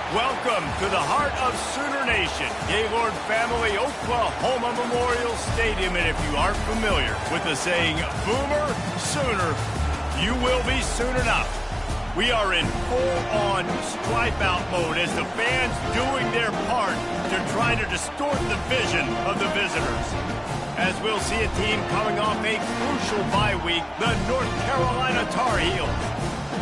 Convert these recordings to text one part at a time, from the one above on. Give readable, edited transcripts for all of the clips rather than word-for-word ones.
Welcome to the heart of Sooner Nation, Gaylord Family Oklahoma Memorial Stadium. And if you aren't familiar with the saying, Boomer Sooner, you will be soon enough. We are in full-on stripe-out mode as the fans doing their part to try to distort the vision of the visitors. As we'll see a team coming off a crucial bye week, the North Carolina Tar Heels,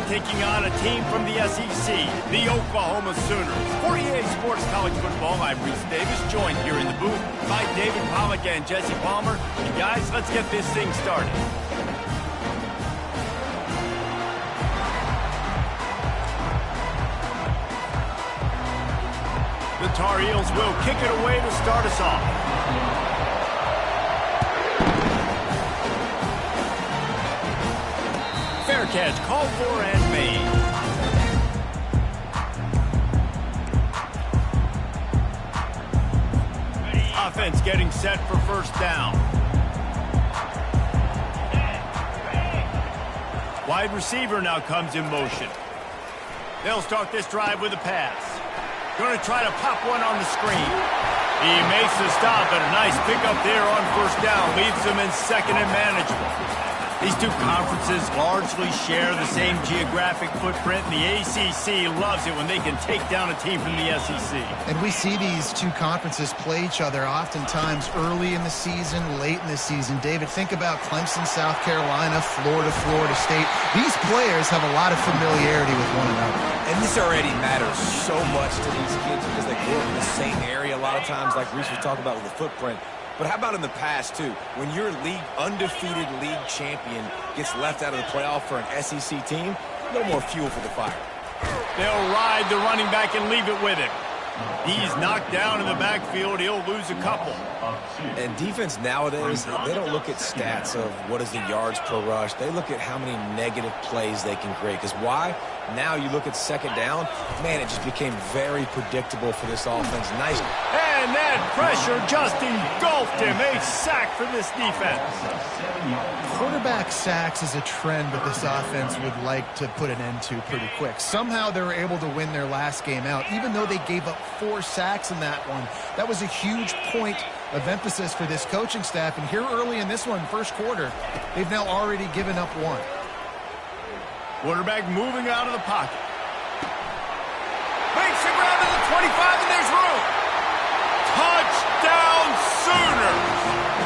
taking on a team from the SEC, the Oklahoma Sooners. For EA Sports College Football, I'm Reese Davis, joined here in the booth by David Pollack and Jesse Palmer. And guys, let's get this thing started. The Tar Heels will kick it away to start us off. Fair catch, called for and made. Offense getting set for first down. Wide receiver now comes in motion. They'll start this drive with a pass. Going to try to pop one on the screen. He makes the stop, and a nice pickup there on first down. Leaves them in second and manageable. These two conferences largely share the same geographic footprint, and the ACC loves it when they can take down a team from the SEC. And we see these two conferences play each other oftentimes early in the season, late in the season. David, think about Clemson, South Carolina, Florida, Florida State. These players have a lot of familiarity with one another. And this already matters so much to these kids because they grew up in the same area a lot of times, like Reese was talking about with the footprint. But how about in the past, too? When your undefeated league champion gets left out of the playoff for an SEC team, a little more fuel for the fire. They'll ride the running back and leave it with him. He's knocked down in the backfield. He'll lose a couple. And defense nowadays, they don't look at stats of what is the yards per rush. They look at how many negative plays they can create. Because why? Now you look at second down, man, it just became very predictable for this offense. Nice. And that pressure just engulfed him. A sack for this defense. Quarterback sacks is a trend that this offense would like to put an end to pretty quick. Somehow they were able to win their last game out, even though they gave up 4 sacks in that one. That was a huge point of emphasis for this coaching staff. And here early in this one, first quarter, they've now already given up 1. Quarterback moving out of the pocket. Makes the grab to the 25, and there's room. Touchdown Sooners!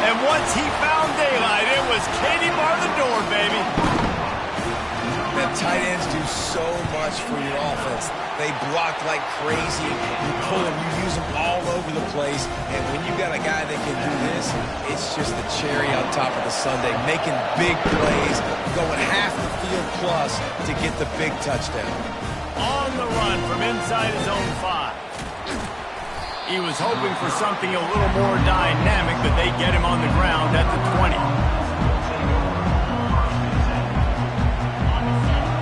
And once he found daylight, it was Katie bar the door, baby. And tight ends do so much for your offense. They block like crazy. You pull them, you use them all over the place. And when you got a guy that can do this, it's just the cherry on top of the sundae, making big plays, going half the field plus to get the big touchdown. On the run from inside his own 5. He was hoping for something a little more dynamic, but they get him on the ground at the 20.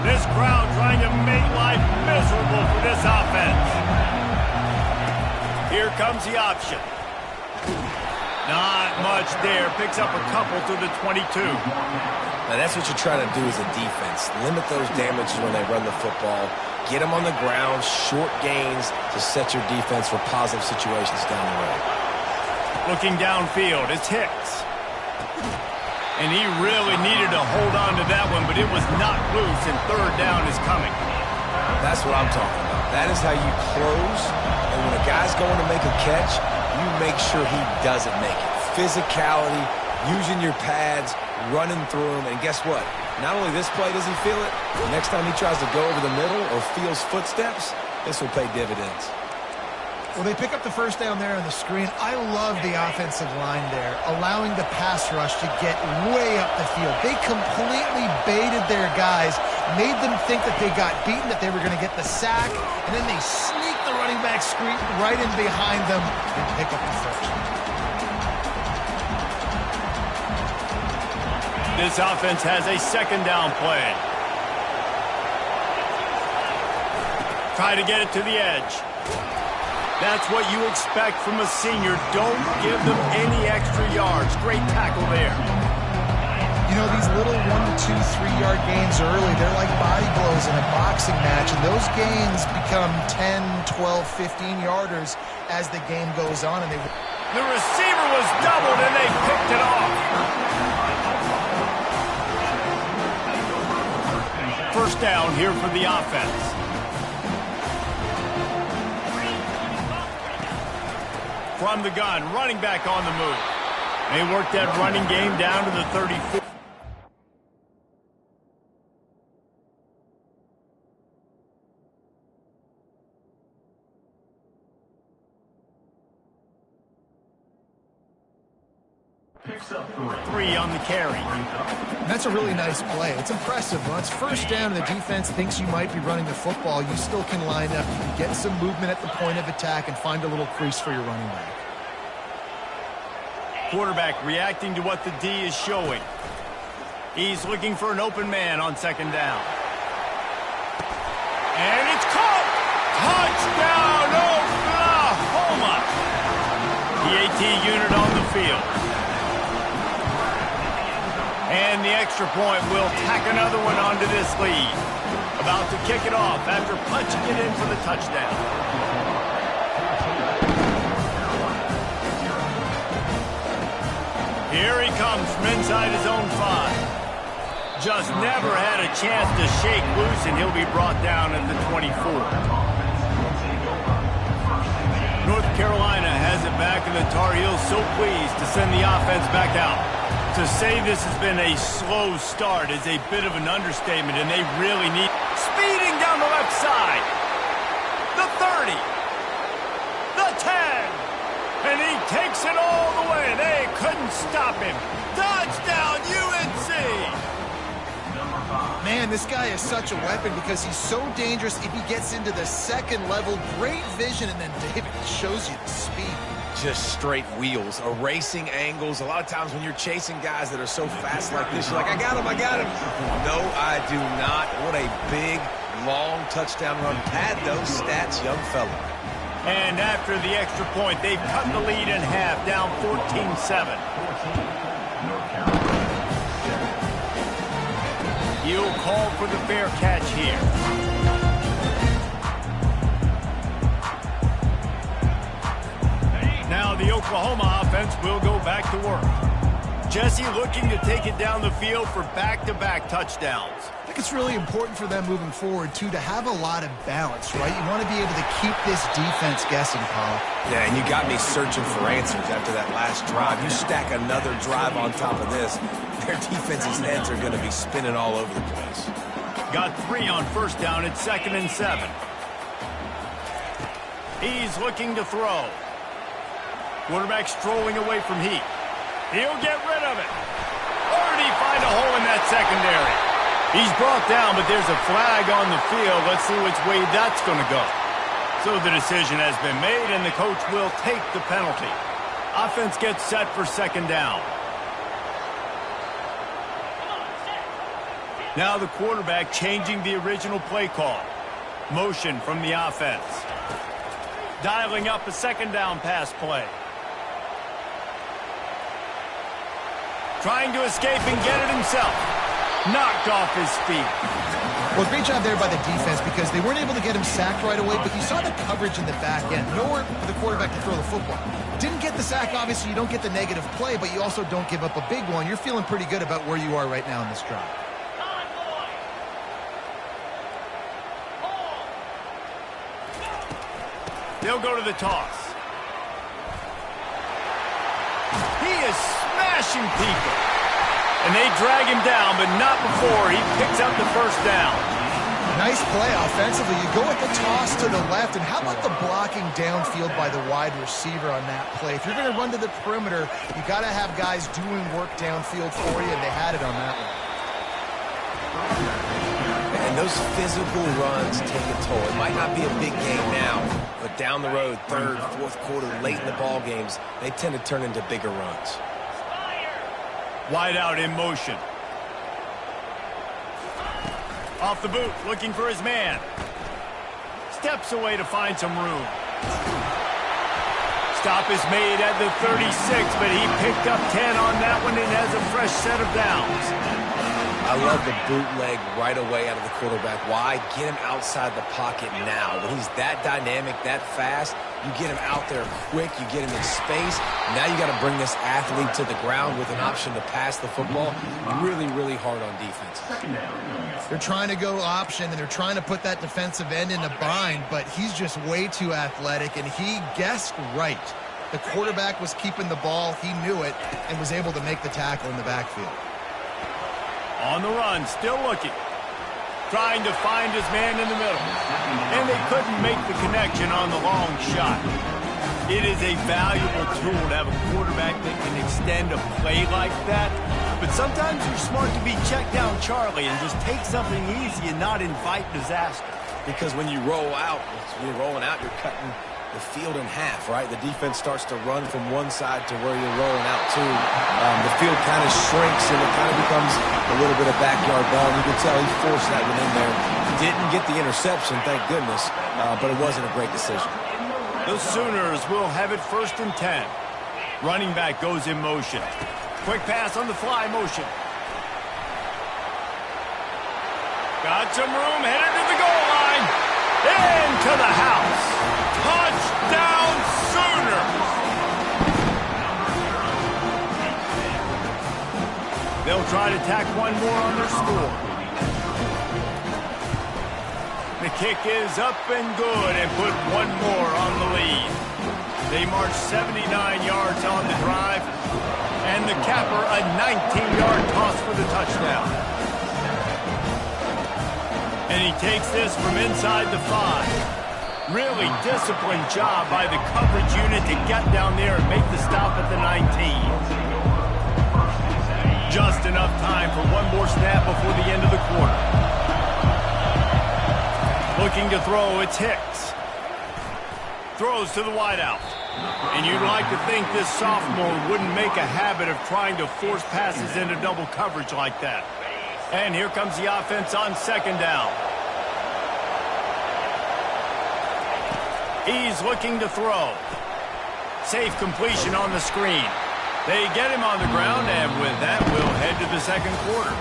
This crowd trying to make life miserable for this offense. Here comes the option. Not much there. Picks up a couple to the 22. Now that's what you're trying to do as a defense. Limit those damages when they run the football. Get them on the ground, short gains to set your defense for positive situations down the road. Looking downfield, it's Hicks. And he really needed to hold on to that one, but it was not loose, and third down is coming. That's what I'm talking about. That is how you close, and when a guy's going to make a catch, you make sure he doesn't make it. Physicality, using your pads, running through them, and guess what? Not only this play does he feel it, next time he tries to go over the middle or feels footsteps, this will pay dividends. Well, they pick up the first down there on the screen. I love the offensive line there, allowing the pass rush to get way up the field. They completely baited their guys, made them think that they got beaten, that they were going to get the sack, and then they sneak the running back screen right in behind them and pick up the first. This offense has a second down play. Try to get it to the edge. That's what you expect from a senior. Don't give them any extra yards. Great tackle there. You know, these little 1 to 2, 3-yard gains early, they're like body blows in a boxing match, and those gains become 10, 12, 15-yarders as the game goes on. And the receiver was doubled, and they picked it off. First down here for the offense. From the gun, running back on the move. They worked that running game down to the 34. Three on the carry. That's a really nice play. It's impressive. When it's first down and the defense thinks you might be running the football, you still can line up. You can get some movement at the point of attack and find a little crease for your running back. Quarterback reacting to what the D is showing. He's looking for an open man on second down. And it's caught! Touchdown, Oklahoma! The AT unit on the field. And the extra point will tack another one onto this lead. About to kick it off after punching it in for the touchdown. Here he comes from inside his own 5. Just never had a chance to shake loose, and he'll be brought down at the 24. North Carolina has it back, and the Tar Heels so pleased to send the offense back out. To say this has been a slow start is a bit of an understatement, and they really need... Speeding down the left side. The 30. The 10. And he takes it all the way. They couldn't stop him. Touchdown, UNC! Man, this guy is such a weapon because he's so dangerous if he gets into the second level. Great vision, and then David shows you the speed. Just straight wheels, erasing angles. A lot of times when you're chasing guys that are so fast like this, you're like, I got him, I got him. No, I do not. What a big, long touchdown run. Pad those stats, young fella. And after the extra point, they've cut the lead in half, down 14-7. He'll call for the fair catch here. Now the Oklahoma offense will go back to work. Jesse looking to take it down the field for back-to-back touchdowns. I think it's really important for them moving forward, too, to have a lot of balance, right? You want to be able to keep this defense guessing, Paul. Yeah, and you got me searching for answers after that last drive. You stack another drive on top of this, their defense's heads are going to be spinning all over the place. Got 3 on first down at 2nd and 7. He's looking to throw. Quarterback strolling away from Heat. He'll get rid of it. Or did he find a hole in that secondary? He's brought down, but there's a flag on the field. Let's see which way that's going to go. So the decision has been made, and the coach will take the penalty. Offense gets set for second down. Now the quarterback changing the original play call. Motion from the offense. Dialing up a second down pass play. Trying to escape and get it himself. Knocked off his feet. Well, great job there by the defense because they weren't able to get him sacked right away, but you saw the coverage in the back end. Nowhere for the quarterback to throw the football. Didn't get the sack, obviously you don't get the negative play, but you also don't give up a big one. You're feeling pretty good about where you are right now in this drive. They'll go to the toss. He is smashing people. And they drag him down, but not before he picks up the first down. Nice play offensively. You go with the toss to the left, and how about the blocking downfield by the wide receiver on that play? If you're going to run to the perimeter, you got to have guys doing work downfield for you, and they had it on that one. And those physical runs take a toll. It might not be a big game now, but down the road, third, fourth quarter, late in the ball games, they tend to turn into bigger runs. Wide out in motion. Off the boot, looking for his man. Steps away to find some room. Stop is made at the 36, but he picked up 10 on that one and has a fresh set of downs. I love the bootleg right away out of the quarterback. Why? Get him outside the pocket now. When he's that dynamic, that fast, you get him out there quick, you get him in space. Now you got to bring this athlete to the ground with an option to pass the football. Really, really hard on defense. They're trying to go option, and they're trying to put that defensive end in a bind, but he's just way too athletic, and he guessed right. The quarterback was keeping the ball. He knew it and was able to make the tackle in the backfield. On the run, still looking. Trying to find his man in the middle. And they couldn't make the connection on the long shot. It is a valuable tool to have a quarterback that can extend a play like that. But sometimes you're smart to be check down Charlie and just take something easy and not invite disaster. Because when you roll out, you're rolling out, you're cutting the field in half, right? The defense starts to run from one side to where you're rolling out to. The field kind of shrinks and it kind of becomes a little bit of backyard ball. And you can tell he forced that one in there. Didn't get the interception, thank goodness, but it wasn't a great decision. The Sooners will have it 1st and 10. Running back goes in motion. Quick pass on the fly motion. Got some room, headed to the goal line. Into the house. Touchdown Sooners! They'll try to tack one more on their score. The kick is up and good and put one more on the lead. They march 79 yards on the drive, and the capper a 19-yard toss for the touchdown. And he takes this from inside the 5. Really disciplined job by the coverage unit to get down there and make the stop at the 19. Just enough time for one more snap before the end of the quarter. Looking to throw, it's Hicks. Throws to the wideout. And you'd like to think this sophomore wouldn't make a habit of trying to force passes into double coverage like that. And here comes the offense on 2nd down. He's looking to throw. Safe completion on the screen. They get him on the ground, and with that, we'll head to the 2nd quarter.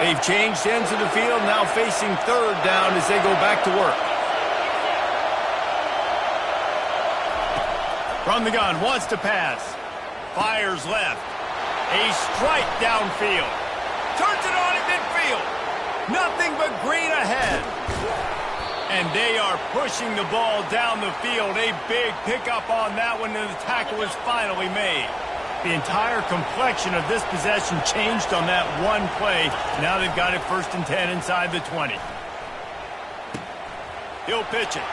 They've changed ends of the field, now facing 3rd down as they go back to work. From the gun, wants to pass. Fires left. A strike downfield. Turns it on in midfield. Nothing but green ahead. And they are pushing the ball down the field. A big pickup on that one, and the tackle is finally made. The entire complexion of this possession changed on that one play. Now they've got it 1st and 10 inside the 20. He'll pitch it.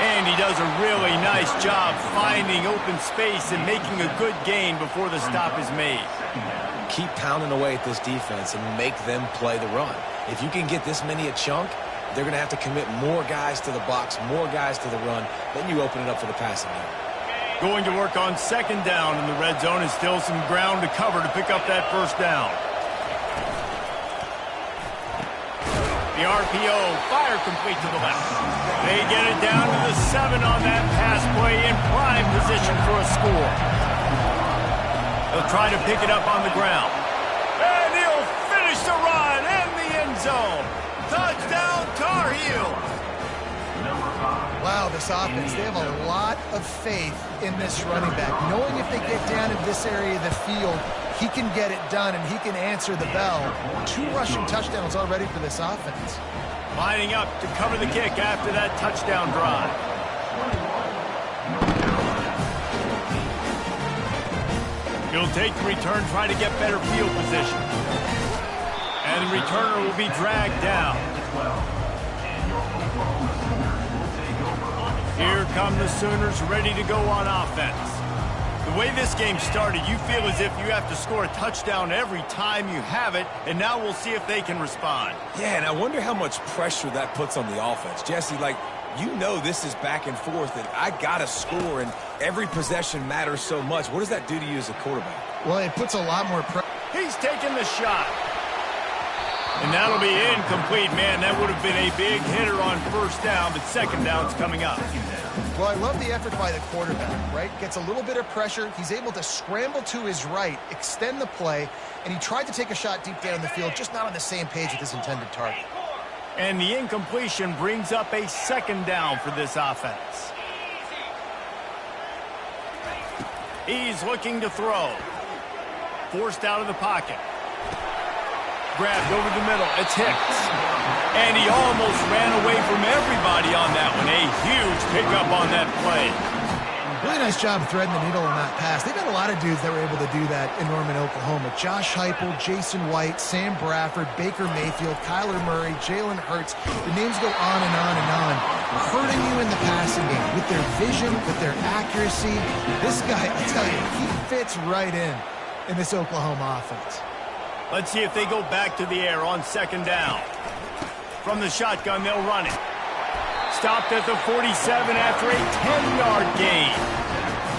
And he does a really nice job finding open space and making a good gain before the stop is made. Keep pounding away at this defense and make them play the run. If you can get this many a chunk, they're going to have to commit more guys to the box, more guys to the run. Then you open it up for the passing game. Going to work on 2nd down in the red zone, and still some ground to cover to pick up that 1st down. The RPO, fire complete to the left. They get it down to the 7 on that pass play in prime position for a score. They'll try to pick it up on the ground. And he'll finish the run in the end zone. Touchdown, Tar Heels. Wow, this offense, they have a lot of faith in this running back. Knowing if they get down in this area of the field, he can get it done and he can answer the bell. 2 rushing touchdowns already for this offense. Lining up to cover the kick after that touchdown drive. He'll take the return, try to get better field position. And the returner will be dragged down. Here come the Sooners ready to go on offense. The way this game started, you feel as if you have to score a touchdown every time you have it, and now we'll see if they can respond. Yeah, and I wonder how much pressure that puts on the offense. Jesse, like, You know this is back and forth, and I got to score, and every possession matters so much. What does that do to you as a quarterback? Well, it puts a lot more pressure. He's taking the shot. And that'll be incomplete, man. That would have been a big hitter on first down, but second down's coming up. Well, I love the effort by the quarterback, right? Gets a little bit of pressure. He's able to scramble to his right, extend the play, and he tried to take a shot deep down the field, just not on the same page with his intended target. And the incompletion brings up a second down for this offense. He's looking to throw. Forced out of the pocket. Grabbed over the middle. It's Hicks. And he almost ran away from everybody on that one. A huge pickup on that play. Really nice job threading the needle on that pass. They've got a lot of dudes that were able to do that in Norman, Oklahoma. Josh Heupel, Jason White, Sam Bradford, Baker Mayfield, Kyler Murray, Jalen Hurts. The names go on and on and on. Hurting you in the passing game with their vision, with their accuracy. This guy, I tell you, he fits right in this Oklahoma offense. Let's see if they go back to the air on second down. From the shotgun, they'll run it. Stopped at the 47 after a 10-yard gain.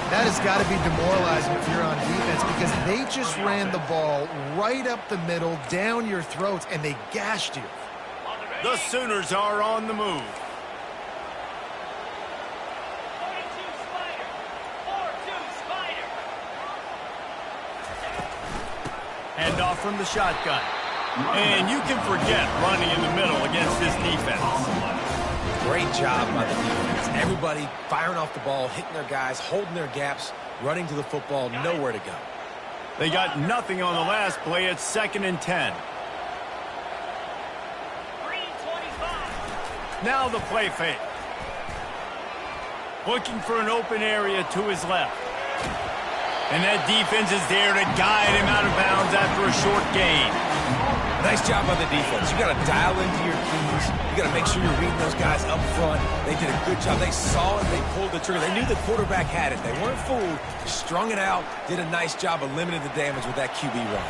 That has got to be demoralizing if you're on defense because they just ran the ball right up the middle, down your throats, and they gashed you. The Sooners are on the move. Hand off from the shotgun. And you can forget running in the middle against this defense. Great job by the defense. Everybody firing off the ball, hitting their guys, holding their gaps, running to the football, nowhere to go. They got nothing on the last play. It's 2nd and 10. Now the play fake. Looking for an open area to his left. And that defense is there to guide him out of bounds after a short gain. Nice job by the defense. You got to dial into your keys. You got to make sure you're reading those guys up front. They did a good job. They saw it. They pulled the trigger. They knew the quarterback had it. They weren't fooled. Strung it out. Did a nice job of limiting the damage with that QB run.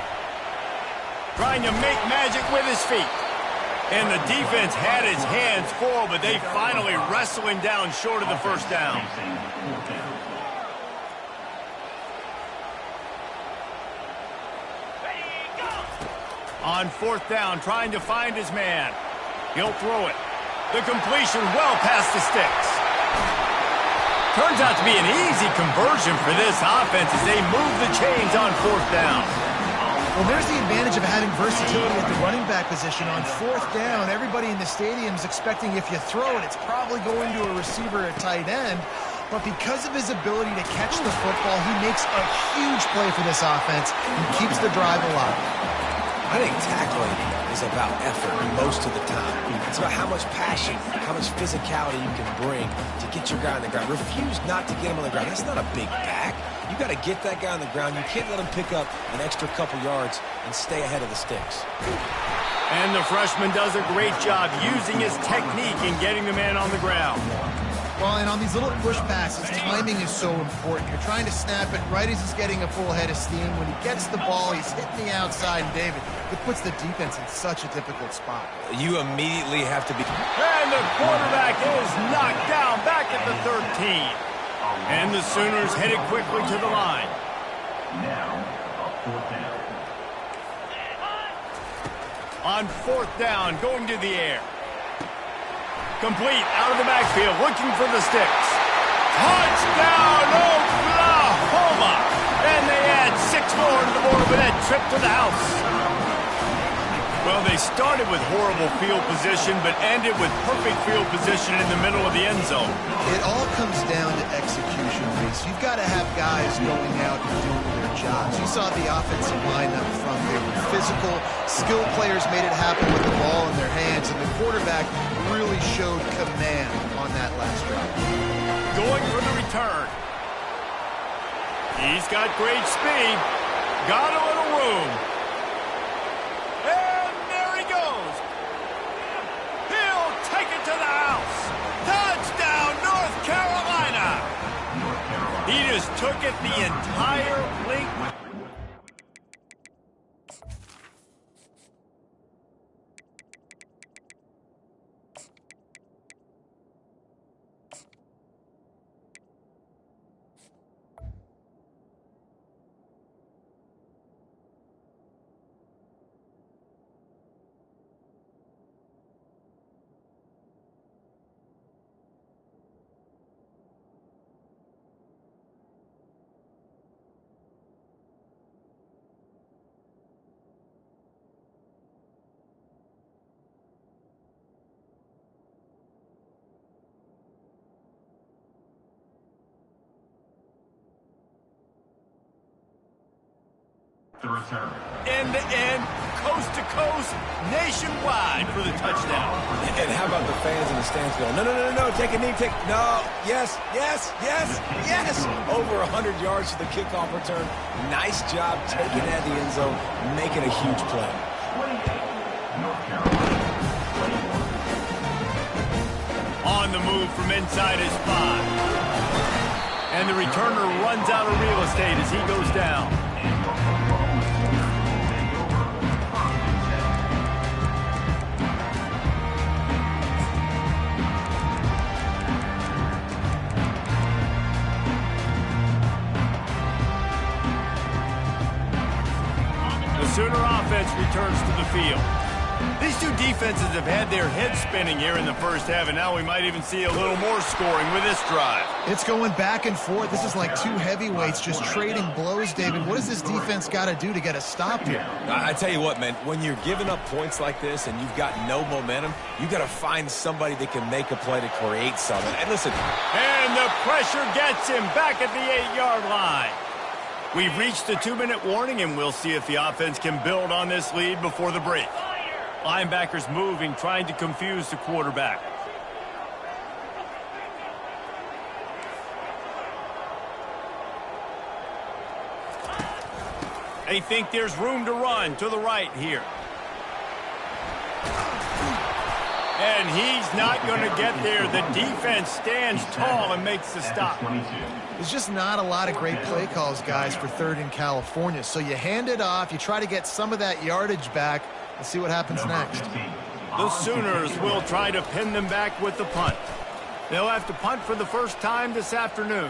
Trying to make magic with his feet. And the defense had his hands full, but they finally wrestle him down short of the first down. On 4th down, trying to find his man. He'll throw it. The completion well past the sticks. Turns out to be an easy conversion for this offense as they move the chains on 4th down. Well, there's the advantage of having versatility at the running back position. On 4th down, everybody in the stadium is expecting if you throw it, it's probably going to a receiver at tight end. But because of his ability to catch the football, he makes a huge play for this offense and keeps the drive alive. I think tackling is about effort most of the time. It's about how much passion, how much physicality you can bring to get your guy on the ground. Refuse not to get him on the ground. That's not a big back. You got to get that guy on the ground. You can't let him pick up an extra couple yards and stay ahead of the sticks. And the freshman does a great job using his technique in getting the man on the ground. Well, and on these little push passes, timing is so important. You're trying to snap it right as he's getting a full head of steam. When he gets the ball, he's hitting the outside, and David, it puts the defense in such a difficult spot. You immediately have to be... And the quarterback is knocked down back at the 13. And the Sooners headed quickly to the line. On 4th down, going to the air. Complete out of the backfield, looking for the sticks. Touchdown, Oklahoma! And they add 6 more to the board with that trip to the house. Well, they started with horrible field position, but ended with perfect field position in the middle of the end zone. It all comes down to execution, Reese. You've got to have guys going out and doing their jobs. You saw the offensive line up front. They were physical. Skilled players made it happen with the ball in their hands, and the quarterback really showed command on that last drive. Going for the return. He's got great speed. Got a little room. And there he goes. He'll take it to the house. Touchdown, North Carolina. He just took it the entire length. the return. End-to-end, coast-to-coast, nationwide for the touchdown. And how about the fans in the stands going, no, take a knee, no, yes. Over 100 yards to the kickoff return. Nice job taking that in the end zone, making a huge play. 28, North Carolina. 21. On the move from inside his 5. And the returner runs out of real estate as he goes down. The Sooner offense returns to the field. These two defenses have had their heads spinning here in the first half, and now we might even see a little more scoring with this drive. It's going back and forth. This is like two heavyweights just trading blows, David. What does this defense got to do to get a stop here? I tell you what, man, when you're giving up points like this and you've got no momentum, you got to find somebody that can make a play to create something. And listen. And the pressure gets him back at the 8-yard line. We've reached the 2-minute warning, and we'll see if the offense can build on this lead before the break. Linebackers moving, trying to confuse the quarterback. They think there's room to run to the right here. And he's not going to get there. The defense stands tall and makes the stop. There's just not a lot of great play calls, guys, for third in California. So you hand it off, you try to get some of that yardage back, and see what happens next. The Sooners will try to pin them back with the punt. They'll have to punt for the first time this afternoon.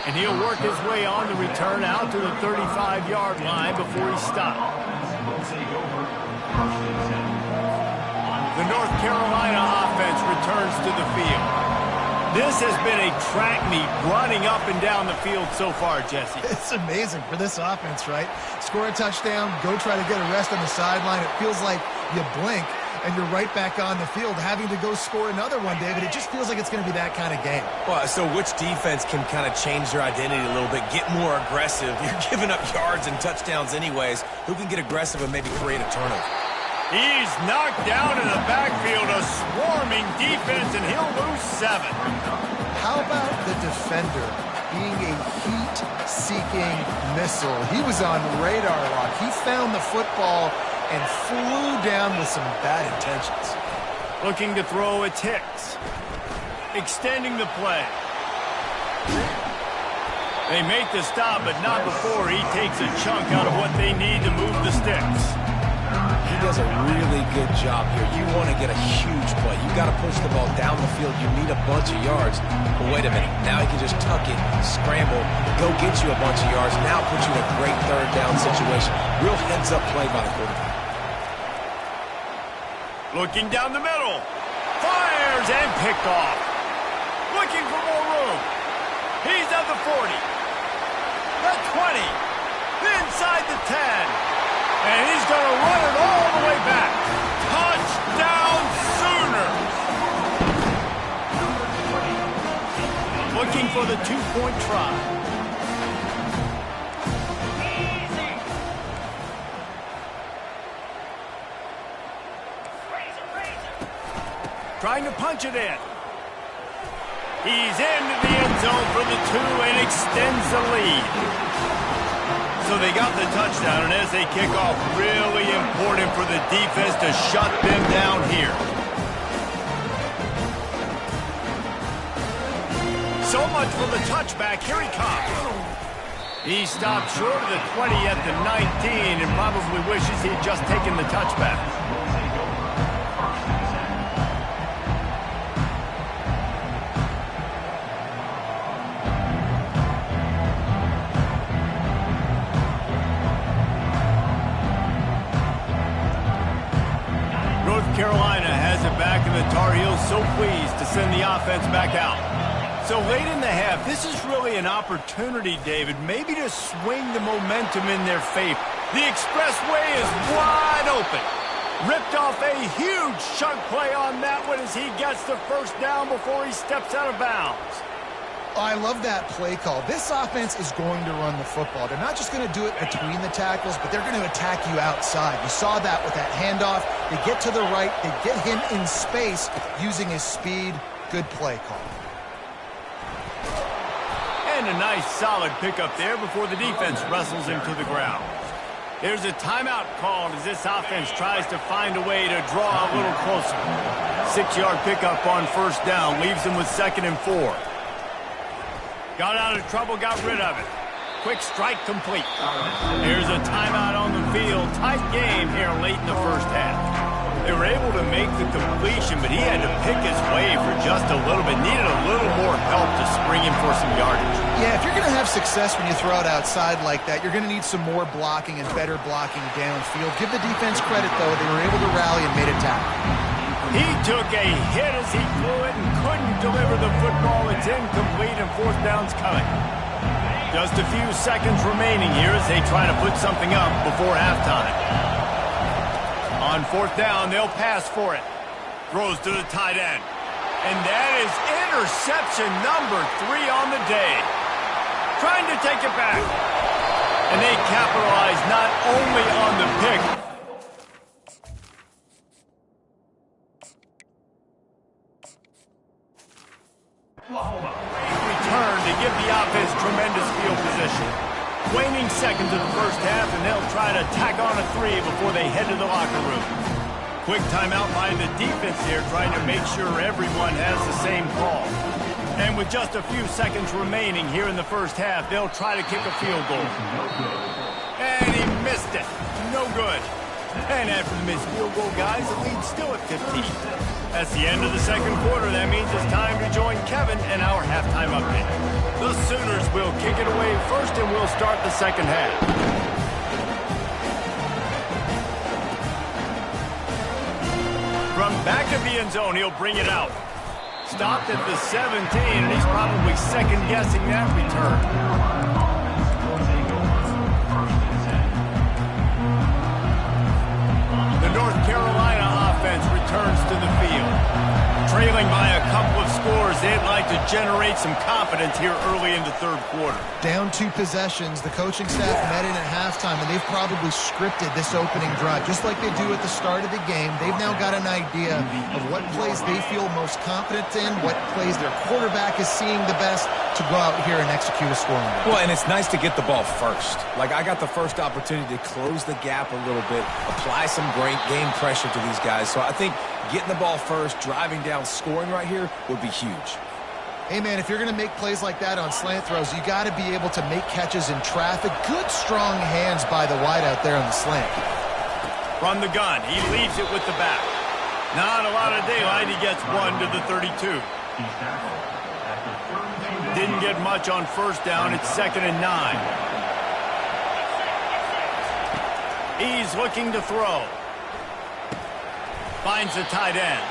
And he'll work his way on the return out to the 35-yard line before he stopped. The North Carolina offense returns to the field. This has been a track meet running up and down the field so far, Jesse. It's amazing for this offense, right? Score a touchdown, go try to get a rest on the sideline. It feels like you blink and you're right back on the field having to go score another one, David. It just feels like it's going to be that kind of game. Well, so which defense can kind of change their identity a little bit, get more aggressive? You're giving up yards and touchdowns anyways. Who can get aggressive and maybe create a turnover? He's knocked down in the backfield, a swarming defense, and he'll lose 7. How about the defender being a heat-seeking missile? He was on radar lock. He found the football and flew down with some bad intentions. Looking to throw, it's Hicks. Extending the play. They make the stop, but not before he takes a chunk out of what they need to move the sticks. He does a really good job here. You want to get a huge play. You got to push the ball down the field. You need a bunch of yards. But wait a minute. Now he can just tuck it, scramble, go get you a bunch of yards. Now put you in a great third down situation. Real heads-up play by the quarterback. Looking down the middle. Fires and picked off. Looking for more room. He's at the 40. The 20. Inside the 10. And he's going to run it all the way back. Touchdown Sooners. Looking for the 2-point try. Trying to punch it in. He's into the end zone for the 2 and extends the lead. So they got the touchdown, and as they kick off, really important for the defense to shut them down here. So much for the touchback. Here he comes. He stopped short of the 20 at the 19 and probably wishes he'd just taken the touchback. Carolina has it back, and the Tar Heels so pleased to send the offense back out. So late in the half, this is really an opportunity, David, maybe to swing the momentum in their favor. The expressway is wide open. Ripped off a huge chunk play on that one as he gets the first down before he steps out of bounds. I love that play call. This offense is going to run the football. They're not just going to do it between the tackles, but they're going to attack you outside. You saw that with that handoff. They get to the right. They get him in space using his speed. Good play call. And a nice solid pickup there before the defense wrestles him to the ground. There's a timeout called as this offense tries to find a way to draw a little closer. 6-yard pickup on first down leaves them with 2nd and 4. Got out of trouble, got rid of it. Quick strike complete. There's a timeout on the field. Tight game here late in the first half. They were able to make the completion, but he had to pick his way for just a little bit. Needed a little more help to spring him for some yardage. Yeah, if you're going to have success when you throw it outside like that, you're going to need some more blocking and better blocking downfield. Give the defense credit, though. They were able to rally and made a tackle. He took a hit as he flew it and couldn't deliver the football. It's incomplete and 4th down's coming. Just a few seconds remaining here as they try to put something up before halftime. On 4th down, they'll pass for it. Throws to the tight end. And that is interception number 3 on the day. Trying to take it back. And they capitalize not only on the pick, return to give the offense tremendous field position. Waning seconds of the first half, and they'll try to tack on a 3 before they head to the locker room. Quick timeout by the defense here, trying to make sure everyone has the same call. And with just a few seconds remaining here in the first half, they'll try to kick a field goal. And he missed it. No good. And after the missed field goal, guys, the lead's still at 15. That's the end of the second quarter. That means it's time to join Kevin and our halftime update. The Sooners will kick it away first, and we'll start the second half. From back of the end zone, he'll bring it out. Stopped at the 17, and he's probably second-guessing that return. The North Carolina offense returns to the field. Trailing by a couple of scores, they'd like to generate some confidence here early in the third quarter. Down 2 possessions, the coaching staff met in at halftime, and they've probably scripted this opening drive. Just like they do at the start of the game, they've now got an idea of what plays they feel most confident in, what plays their quarterback is seeing the best to go out here and execute a scoring. Well, and it's nice to get the ball first. Like, I got the first opportunity to close the gap a little bit, apply some great game pressure to these guys. So I think getting the ball first, driving down, scoring right here would be huge. Hey, man, if you're going to make plays like that on slant throws, you got to be able to make catches in traffic. Good, strong hands by the wide out there on the slant. From the gun, he leaves it with the back. Not a lot of daylight. He gets 1 to the 32. Didn't get much on first down. It's 2nd and 9. He's looking to throw. Finds the tight end.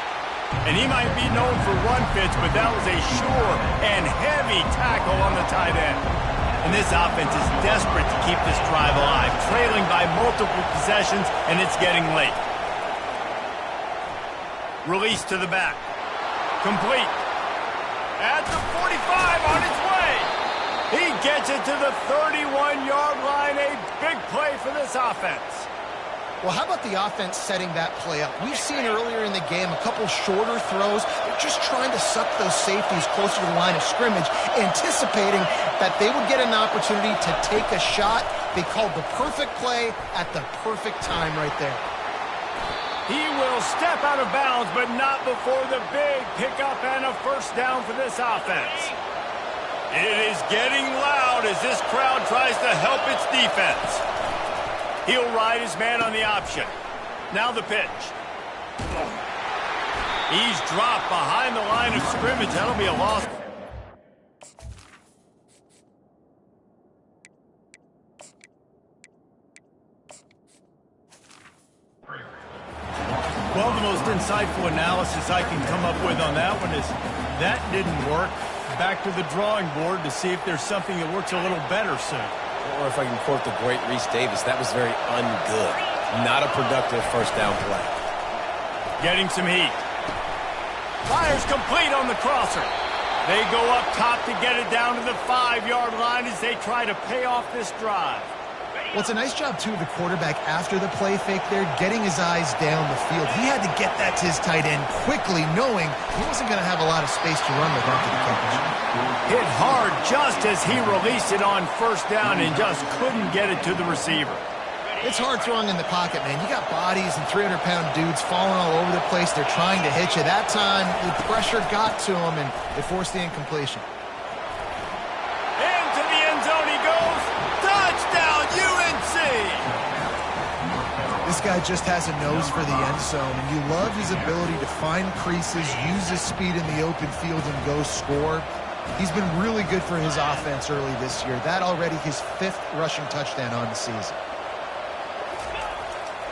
And he might be known for run fits, but that was a sure and heavy tackle on the tight end. And this offense is desperate to keep this drive alive, trailing by multiple possessions, and it's getting late. Release to the back. Complete. At the 45 on its way. He gets it to the 31-yard line. A big play for this offense. Well, how about the offense setting that play up? We've seen earlier in the game a couple shorter throws. They're just trying to suck those safeties closer to the line of scrimmage, anticipating that they would get an opportunity to take a shot. They called the perfect play at the perfect time right there. He will step out of bounds, but not before the big pickup and a first down for this offense. It is getting loud as this crowd tries to help its defense. He'll ride his man on the option. Now the pitch. He's dropped behind the line of scrimmage. That'll be a loss. Well, the most insightful analysis I can come up with on that one is that didn't work. Back to the drawing board to see if there's something that works a little better soon. Or if I can quote the great Reese Davis, that was very ungood. Not a productive first down play. Getting some heat. Fires complete on the crosser. They go up top to get it down to the 5-yard line as they try to pay off this drive. Well, it's a nice job, too, of the quarterback after the play fake there, getting his eyes down the field. He had to get that to his tight end quickly, knowing he wasn't going to have a lot of space to run with after the catch. Hit hard just as he released it on first down and just couldn't get it to the receiver. It's hard throwing in the pocket, man. You got bodies and 300-pound dudes falling all over the place. They're trying to hit you. That time, the pressure got to him, and it forced the incompletion. Into the end zone he goes. Touchdown, UNC! This guy just has a nose for the end zone, and you love his ability to find creases, use his speed in the open field, and go score. He's been really good for his offense early this year. That already his 5th rushing touchdown on the season.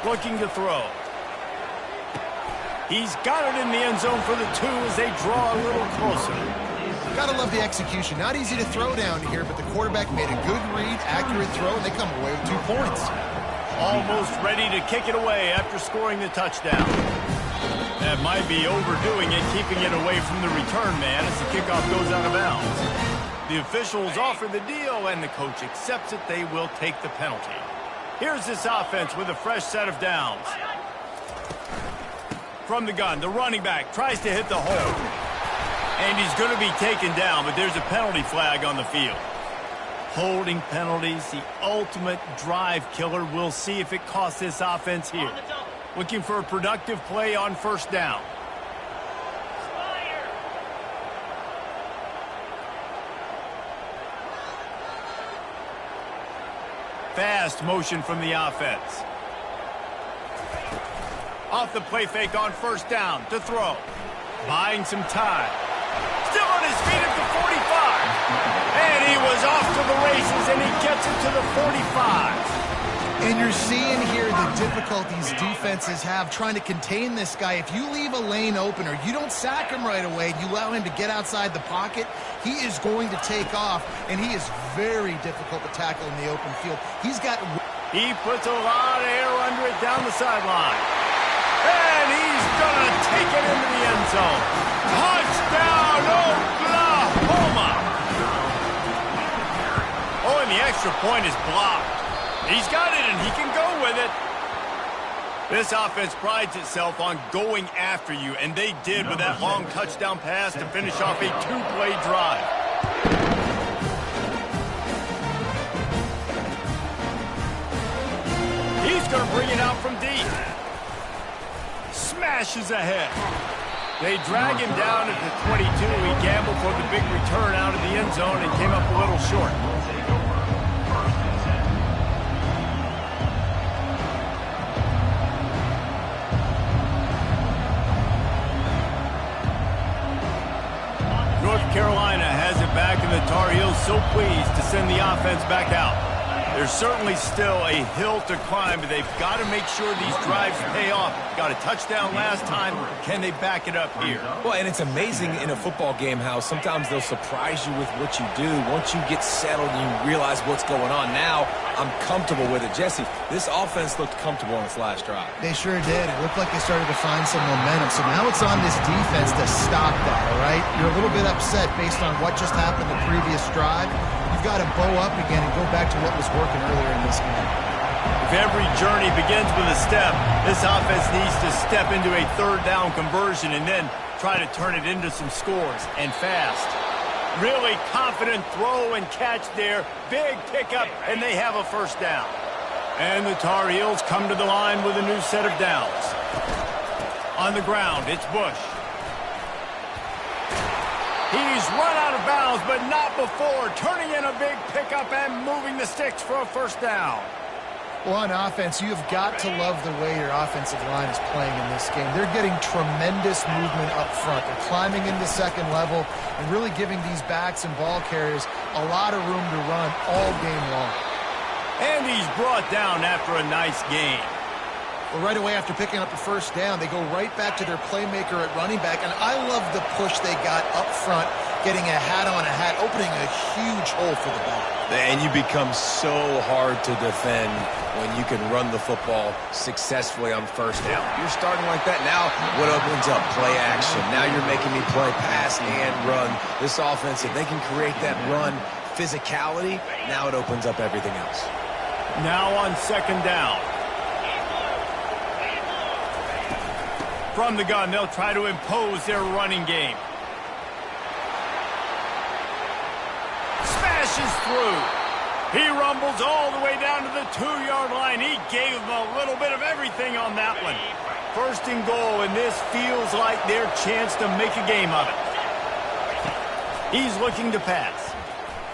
Looking to throw. He's got it in the end zone for the 2 as they draw a little closer. Gotta love the execution. Not easy to throw down here, but the quarterback made a good read, accurate throw, and they come away with 2 points. Almost ready to kick it away after scoring the touchdown. That might be overdoing it, keeping it away from the return man as the kickoff goes out of bounds. The officials offer the deal, and the coach accepts it. They will take the penalty. Here's this offense with a fresh set of downs. From the gun, the running back tries to hit the hole. And he's going to be taken down, but there's a penalty flag on the field. Holding penalties, the ultimate drive killer. We'll see if it costs this offense here. Looking for a productive play on first down. Fast motion from the offense. Off the play fake on first down to throw. Buying some time. Still on his feet at the 45. And he was off to the races, and he gets it to the 45. And you're seeing here the difficulties defenses have trying to contain this guy. If you leave a lane open or you don't sack him right away, you allow him to get outside the pocket, he is going to take off, and he is very difficult to tackle in the open field. He puts a lot of air under it down the sideline. And he's going to take it into the end zone. Touchdown, Oklahoma! Oh, and the extra point is blocked. He's got it, and he can go with it. This offense prides itself on going after you, and they did with that long touchdown pass to finish off a 2-play drive. He's going to bring it out from deep. Smashes ahead. They drag him down at the 22. He gambled for the big return out of the end zone and came up a little short. North Carolina has it back, and the Tar Heels so pleased to send the offense back out. There's certainly still a hill to climb, but they've got to make sure these drives pay off. Got a touchdown last time. Can they back it up here? Well, and it's amazing in a football game how sometimes they'll surprise you with what you do. Once you get settled and you realize what's going on, now I'm comfortable with it. Jesse, this offense looked comfortable on its last drive. They sure did. It looked like they started to find some momentum. So now it's on this defense to stop that, all right? You're a little bit upset based on what just happened the previous drive. You've got to bow up again and go back to what was working earlier in this game. If every journey begins with a step, this offense needs to step into a third down conversion and then try to turn it into some scores, and fast. Really confident throw and catch there. Big pickup, and they have a first down. And the Tar Heels come to the line with a new set of downs. On the ground, it's Bush. He's run out of bounds, but not before turning in a big pickup and moving the sticks for a first down. Well, on offense, you've got to love the way your offensive line is playing in this game. They're getting tremendous movement up front. They're climbing into second level and really giving these backs and ball carriers a lot of room to run all game long. And he's brought down after a nice game. Well, right away after picking up the first down, they go right back to their playmaker at running back, and I love the push they got up front getting a hat on a hat, opening a huge hole for the back. And you become so hard to defend when you can run the football successfully on first down. You're starting like that. Now what opens up? Play action. Now you're making me play pass and run. This offense, if they can create that run physicality, now it opens up everything else. Now on second down. From the gun, they'll try to impose their running game. Smashes through. He rumbles all the way down to the 2-yard line. He gave them a little bit of everything on that one. First and goal, and this feels like their chance to make a game of it. He's looking to pass.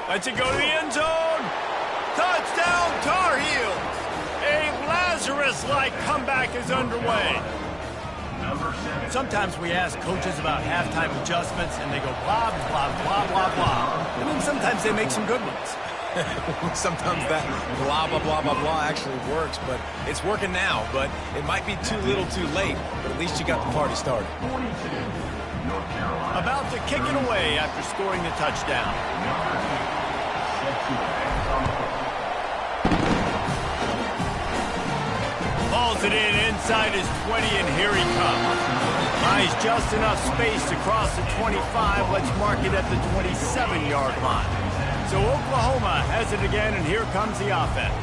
Lets it go to the end zone. Touchdown, Tar Heels. A Lazarus-like comeback is underway. Sometimes we ask coaches about halftime adjustments, and they go blah, blah, blah, blah, blah. And then sometimes they make some good ones. Sometimes that blah, blah, blah, blah, blah actually works, but it's working now. But it might be too little too late, but at least you got the party started. About to kick it away after scoring the touchdown. Hauls it in inside his 20, and here he comes. Buys just enough space to cross the 25. Let's mark it at the 27-yard line. So Oklahoma has it again, and here comes the offense.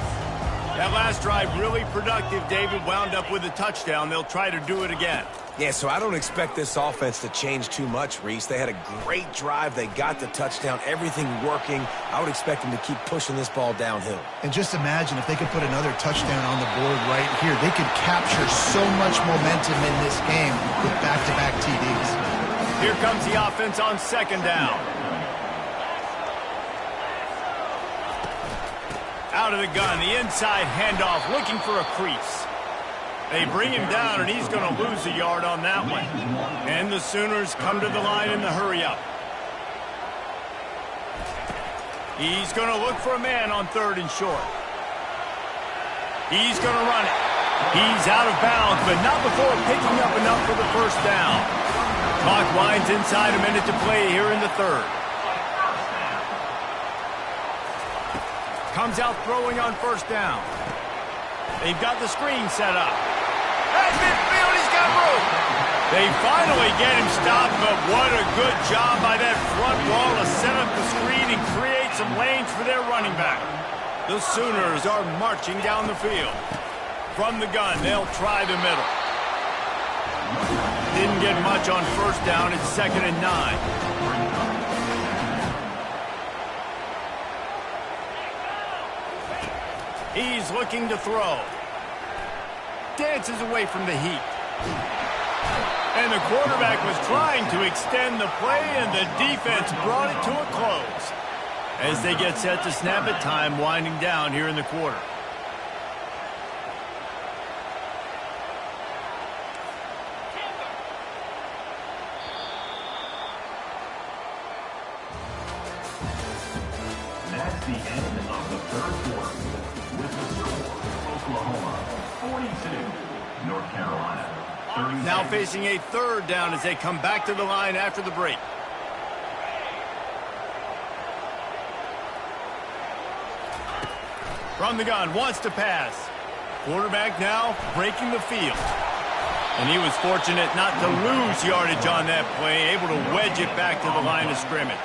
That last drive really productive. David wound up with a touchdown. They'll try to do it again. Yeah, so I don't expect this offense to change too much, Reese. They had a great drive. They got the touchdown. Everything working. I would expect them to keep pushing this ball downhill. And just imagine if they could put another touchdown on the board right here. They could capture so much momentum in this game with back-to-back TDs. Here comes the offense on second down. Out of the gun, the inside handoff, looking for a crease. They bring him down, and he's going to lose a yard on that one. And the Sooners come to the line in the hurry-up. He's going to look for a man on third and short. He's going to run it. He's out of bounds, but not before picking up enough for the first down. Clock winds inside, a minute to play here in the third. Comes out throwing on first down. They've got the screen set up. At midfield, he's got room. They finally get him stopped, but what a good job by that front wall to set up the screen and create some lanes for their running back. The Sooners are marching down the field. From the gun, they'll try the middle. Didn't get much on first down. It's 2nd and 9. He's looking to throw. Dances away from the heat. And the quarterback was trying to extend the play, and the defense brought it to a close. As they get set to snap it, time winding down here in the quarter. That's the end of the third quarter. With the score, Oklahoma 42, North Carolina 36. Now facing a third down as they come back to the line after the break. From the gun, wants to pass. Quarterback now breaking the field. And he was fortunate not to lose yardage on that play, able to wedge it back to the line of scrimmage.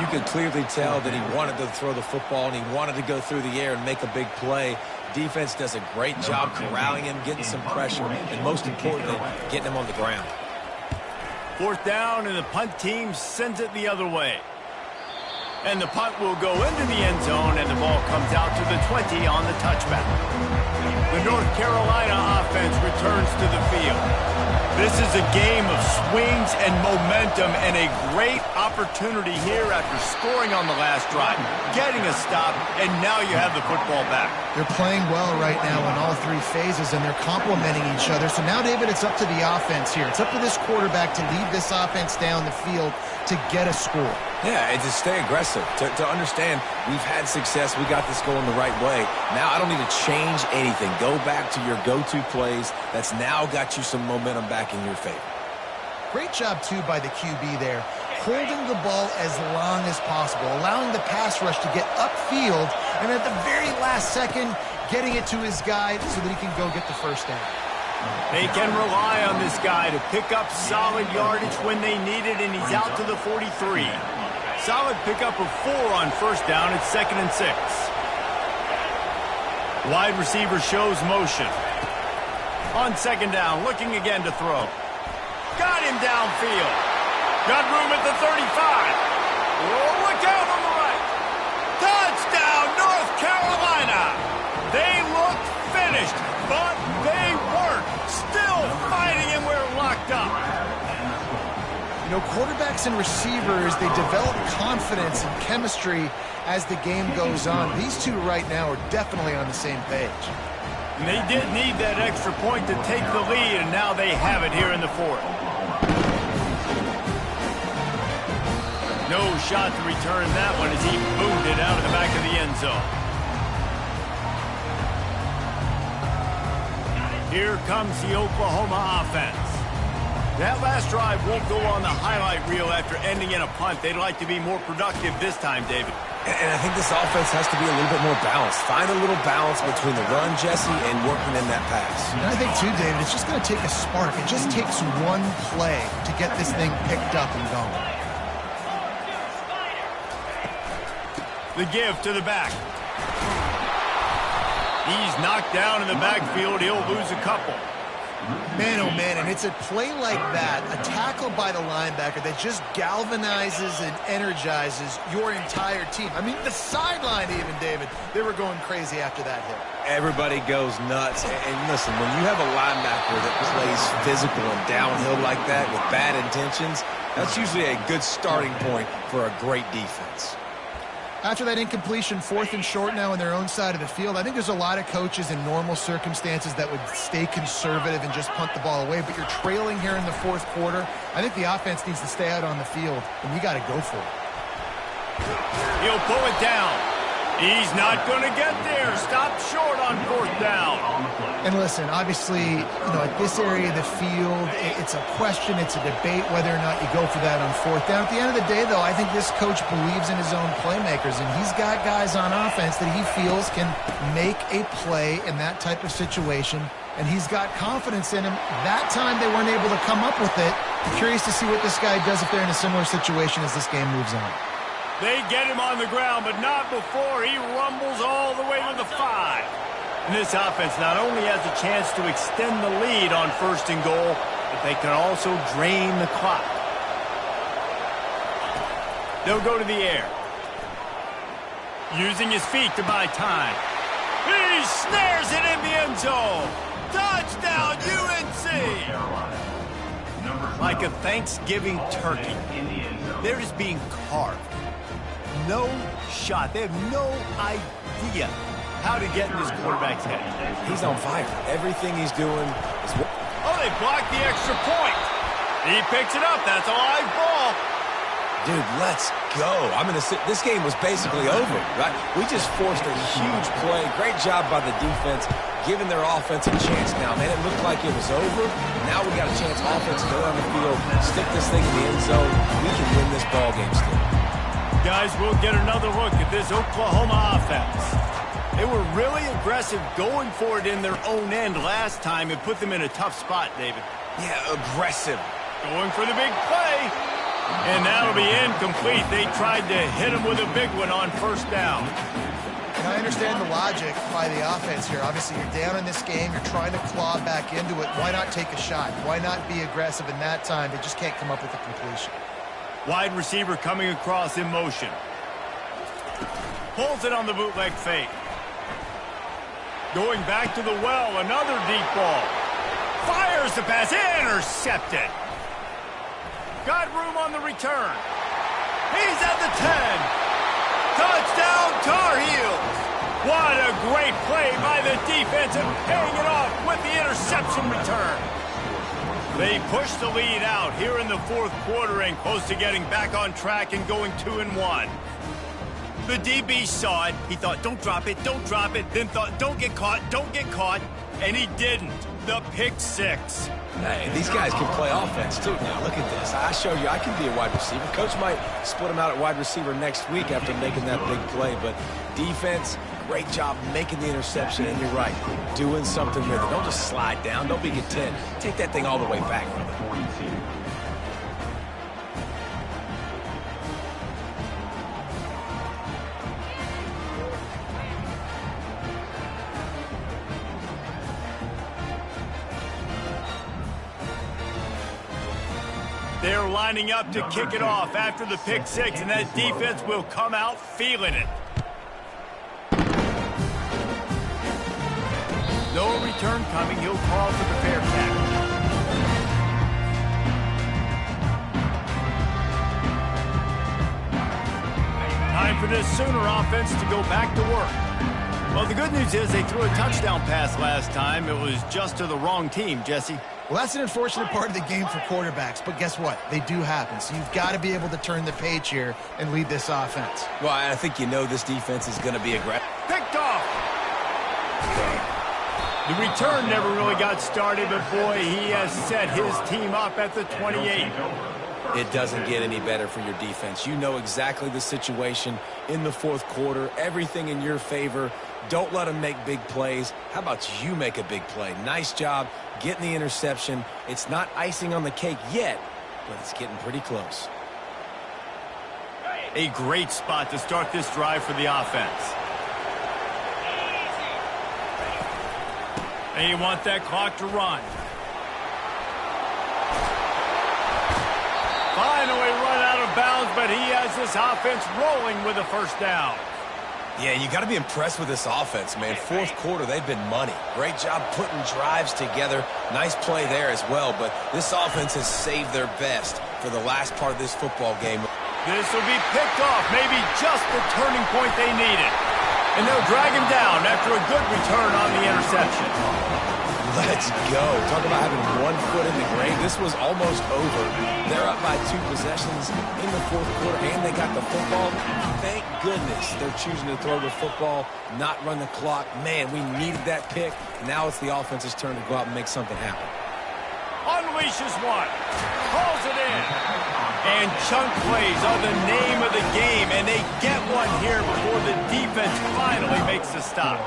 You could clearly tell that he wanted to throw the football and he wanted to go through the air and make a big play. Defense does a great job corralling him, getting some pressure, and most importantly, getting him on the ground. Fourth down, and the punt team sends it the other way. And the punt will go into the end zone, and the ball comes out to the 20 on the touchback. The North Carolina offense returns to the field. This is a game of swings and momentum, and a great opportunity here after scoring on the last drive, getting a stop, and now you have the football back. They're playing well right now in all three phases, and they're complementing each other. So now, David, it's up to the offense here. It's up to this quarterback to lead this offense down the field to get a score. Yeah, and to stay aggressive, to understand we've had success, we got this going the right way. Now I don't need to change anything. Go back to your go-to plays. That's now got you some momentum back in your favor. Great job, too, by the QB there. holding the ball as long as possible, allowing the pass rush to get upfield, and at the very last second, getting it to his guy so that he can go get the first down. They can rely on this guy to pick up solid yardage when they need it, and he's out to the 43. Solid pickup of 4 on first down. It's 2nd and 6. Wide receiver shows motion. On 2nd down, looking again to throw. Got him downfield. Got room at the 35. Oh, look out on the right. Touchdown, North Carolina. They looked finished, but they weren't. Still fighting, and we're locked up. You know, quarterbacks and receivers, they develop confidence and chemistry as the game goes on. These two right now are definitely on the same page. And they did need that extra point to take the lead, and now they have it here in the 4th. No shot to return that one as he boomed it out of the back of the end zone. Here comes the Oklahoma offense. That last drive won't go on the highlight reel after ending in a punt. They'd like to be more productive this time, David. And I think this offense has to be a little bit more balanced. Find a little balance between the run, Jesse, and working in that pass. And I think, too, David, it's just going to take a spark. It just takes one play to get this thing picked up and going. The give to the back. He's knocked down in the backfield. He'll lose a couple. Man, oh man, and it's a play like that, a tackle by the linebacker that just galvanizes and energizes your entire team. I mean, the sideline even, David, they were going crazy after that hit. Everybody goes nuts. And listen, when you have a linebacker that plays physical and downhill like that with bad intentions, that's usually a good starting point for a great defense. After that incompletion, 4th and short now on their own side of the field, I think there's a lot of coaches in normal circumstances that would stay conservative and just punt the ball away, but you're trailing here in the 4th quarter. I think the offense needs to stay out on the field, and you got to go for it. He'll pull it down. He's not going to get there. Stop short on 4th down. And listen, obviously, you know, at this area of the field, it's a question, it's a debate whether or not you go for that on 4th down. At the end of the day, though, I think this coach believes in his own playmakers, and he's got guys on offense that he feels can make a play in that type of situation, and he's got confidence in him. That time they weren't able to come up with it. I'm curious to see what this guy does if they're in a similar situation as this game moves on. They get him on the ground, but not before he rumbles all the way to the 5. And this offense not only has a chance to extend the lead on 1st and goal, but they can also drain the clock. They'll go to the air. Using his feet to buy time. He snares it in the end zone. Touchdown, UNC! Like a Thanksgiving turkey. They're just being carved. No shot. They have no idea how to get in this quarterback's head. He's on fire. Everything he's doing is... Oh, they blocked the extra point. He picks it up. That's a live ball. Dude, let's go. I'm going to say this game was basically over, right? We just forced a huge play. Great job by the defense, giving their offense a chance now. Man, it looked like it was over. Now we got a chance offense to go on the field, stick this thing in the end zone. We can win this ball game still. Guys, we'll get another look at this Oklahoma offense. They were really aggressive going for it in their own end last time. It put them in a tough spot, David. Yeah, aggressive. Going for the big play. And that'll be incomplete. They tried to hit him with a big one on 1st down. And I understand the logic by the offense here. Obviously, you're down in this game. You're trying to claw back into it. Why not take a shot? Why not be aggressive in that time? They just can't come up with a completion. Wide receiver coming across in motion. Pulls it on the bootleg fake. Going back to the well, another deep ball. Fires the pass, intercepted. Got room on the return. He's at the 10. Touchdown, Tar Heels. What a great play by the defense and paying it off with the interception return. They push the lead out here in the 4th quarter and close to getting back on track and going 2-1. The DB saw it. He thought, don't drop it, then thought, don't get caught, and he didn't. The pick six. Hey, these guys can play offense, too. Now, look at this. I showed you I can be a wide receiver. Coach might split them out at wide receiver next week after making that big play. But defense, great job making the interception. And you're right, doing something with it. Don't just slide down. Don't be content. Take that thing all the way back, brother. 42. They're lining up to kick it off after the pick six, and that defense will come out feeling it. No return coming. He'll call for the fair catch. Time for this Sooner offense to go back to work. Well, the good news is they threw a touchdown pass last time. It was just to the wrong team, Jesse. Well, that's an unfortunate part of the game for quarterbacks, but guess what? They do happen, so you've got to be able to turn the page here and lead this offense. Well, I think you know this defense is going to be aggressive. Picked off. The return never really got started, but boy, he has set his team up at the 28. It doesn't get any better for your defense. You know exactly the situation in the fourth quarter, everything in your favor. Don't let them make big plays. How about you make a big play? Nice job getting the interception. It's not icing on the cake yet, but it's getting pretty close. A great spot to start this drive for the offense. And you want that clock to run. Finally run out of bounds, but he has this offense rolling with a first down. Yeah, you got to be impressed with this offense, man. Fourth quarter, they've been money. Great job putting drives together. Nice play there as well, but this offense has saved their best for the last part of this football game. This will be picked off, maybe just the turning point they needed. And they'll drag him down after a good return on the interception. Let's go. Talk about having 1 foot in the grave. This was almost over. They're up by 2 possessions in the fourth quarter, and they got the football. Thank goodness they're choosing to throw the football, not run the clock. Man, we needed that pick. Now it's the offense's turn to go out and make something happen. Unleashes one. Calls it in. And chunk plays are the name of the game, and they get one here before the defense finally makes the stop.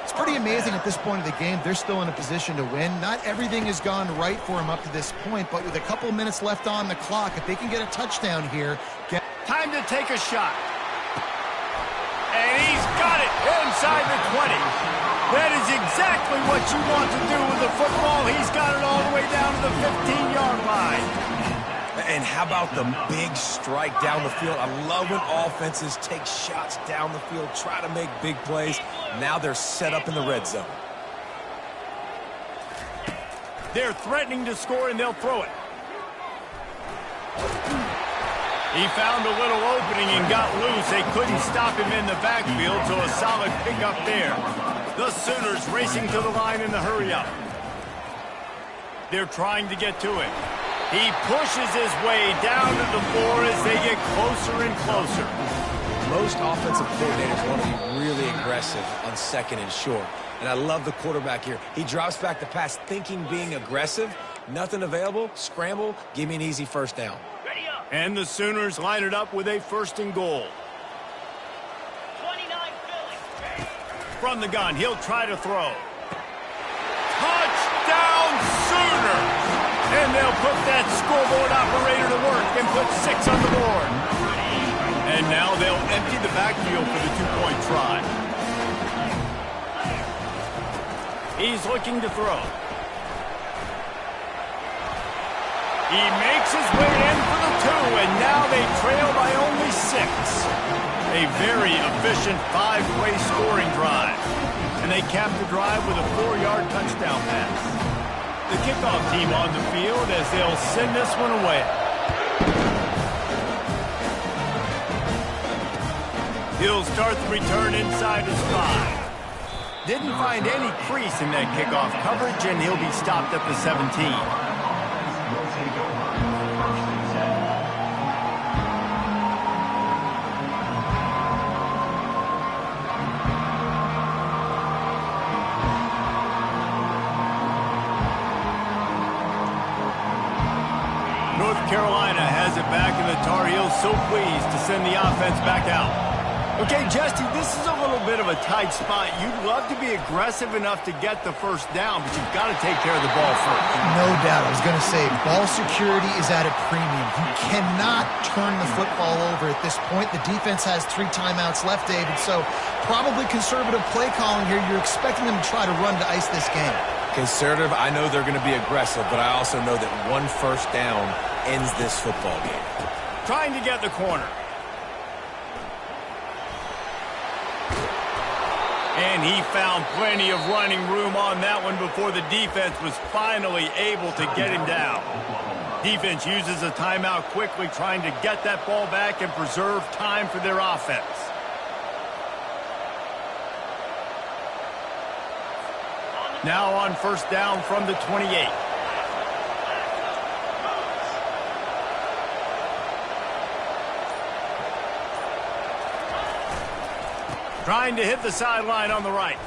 It's pretty amazing at this point of the game. They're still in a position to win. Not everything has gone right for them up to this point, but with a couple minutes left on the clock, if they can get a touchdown here. Time to take a shot. And he's got it inside the 20. That is exactly what you want to do with the football. He's got it all the way down to the 15-yard line. And how about the big strike down the field? I love when offenses take shots down the field, try to make big plays. Now they're set up in the red zone. They're threatening to score, and they'll throw it. He found a little opening and got loose. They couldn't stop him in the backfield, so a solid pickup there. The Sooners racing to the line in the hurry-up. They're trying to get to it. He pushes his way down to the floor as they get closer and closer. Most offensive coordinators want to be really aggressive on second and short. And I love the quarterback here. He drops back the pass thinking being aggressive. Nothing available. Scramble. Give me an easy first down. And the Sooners line it up with a first and goal. 29 Philly. From the gun, he'll try to throw. Touchdown Sooner! And they'll put that scoreboard operator to work and put 6 on the board. And now they'll empty the backfield for the 2-point try. He's looking to throw. He makes his way in for the 2, and now they trail by only 6. A very efficient 5-play scoring drive. And they cap the drive with a 4-yard touchdown pass. The kickoff team on the field as they'll send this one away. He'll start the return inside his 5. Didn't find any crease in that kickoff coverage, and he'll be stopped at the 17. so pleased to send the offense back out. Okay, Jesse, this is a little bit of a tight spot. You'd love to be aggressive enough to get the first down, but you've got to take care of the ball first. No doubt. I was going to say, ball security is at a premium. You cannot turn the football over at this point. The defense has 3 timeouts left, David, so probably conservative play calling here. You're expecting them to try to run to ice this game. Conservative, I know they're going to be aggressive, but I also know that 1 first down ends this football game. Trying to get the corner. And he found plenty of running room on that one before the defense was finally able to get him down. Defense uses a timeout quickly, trying to get that ball back and preserve time for their offense. Now on first down from the 28. Trying to hit the sideline on the right.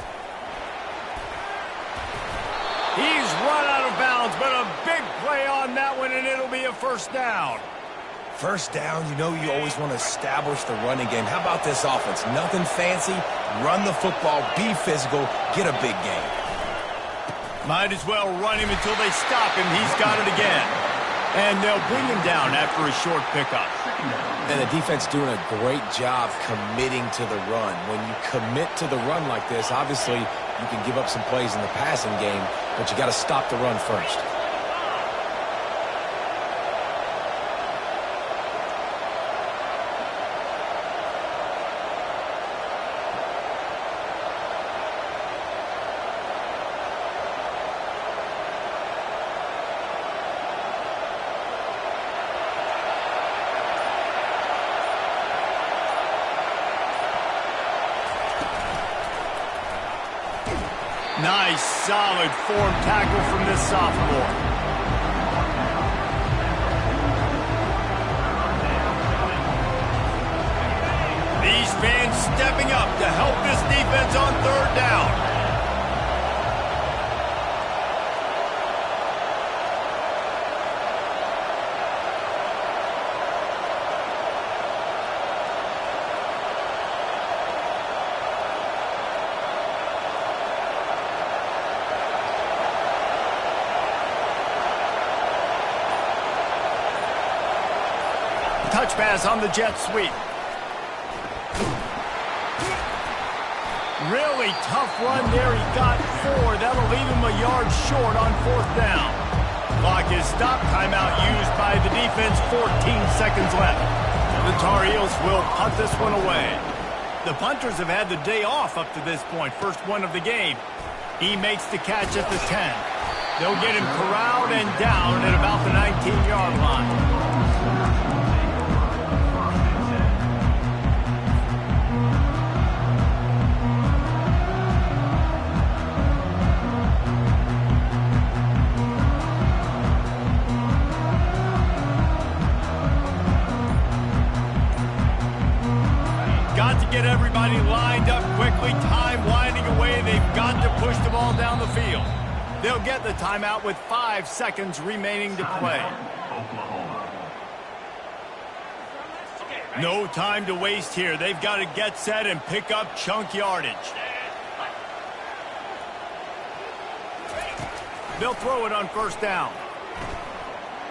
He's run out of bounds, but a big play on that one, and it'll be a first down. First down, you know you always want to establish the running game. How about this offense? Nothing fancy. Run the football, be physical, get a big gain. Might as well run him until they stop him. He's got it again. And they'll bring him down after a short pickup. And the defense doing a great job committing to the run. When you commit to the run like this, obviously you can give up some plays in the passing game, but you got to stop the run first. Nice, solid form tackle from this sophomore. These fans stepping up to help this defense on third down. Touch pass on the jet sweep. Really tough run there. He got 4. That'll leave him a yard short on fourth down. Clock is stopped. Timeout used by the defense. 14 seconds left. The Tar Heels will punt this one away. The punters have had the day off up to this point. First one of the game. He makes the catch at the 10. They'll get him corralled and down at about the 19-yard line. Get everybody lined up quickly. Time winding away. They've got to push the ball down the field. They'll get the timeout with 5 seconds remaining to play. No time to waste here. They've got to get set and pick up chunk yardage. They'll throw it on first down.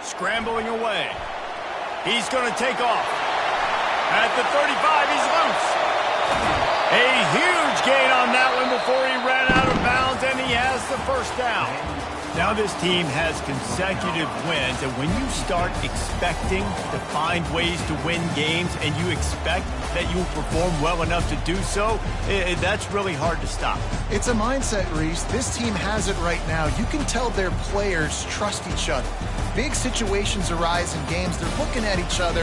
Scrambling away. He's going to take off. At the 35, he's loose. A huge gain on that one before he ran out of bounds, and he has the first down. Now this team has consecutive wins, and when you start expecting to find ways to win games and you expect that you will perform well enough to do so, that's really hard to stop. It's a mindset, Reese. This team has it right now. You can tell their players trust each other. Big situations arise in games. They're looking at each other.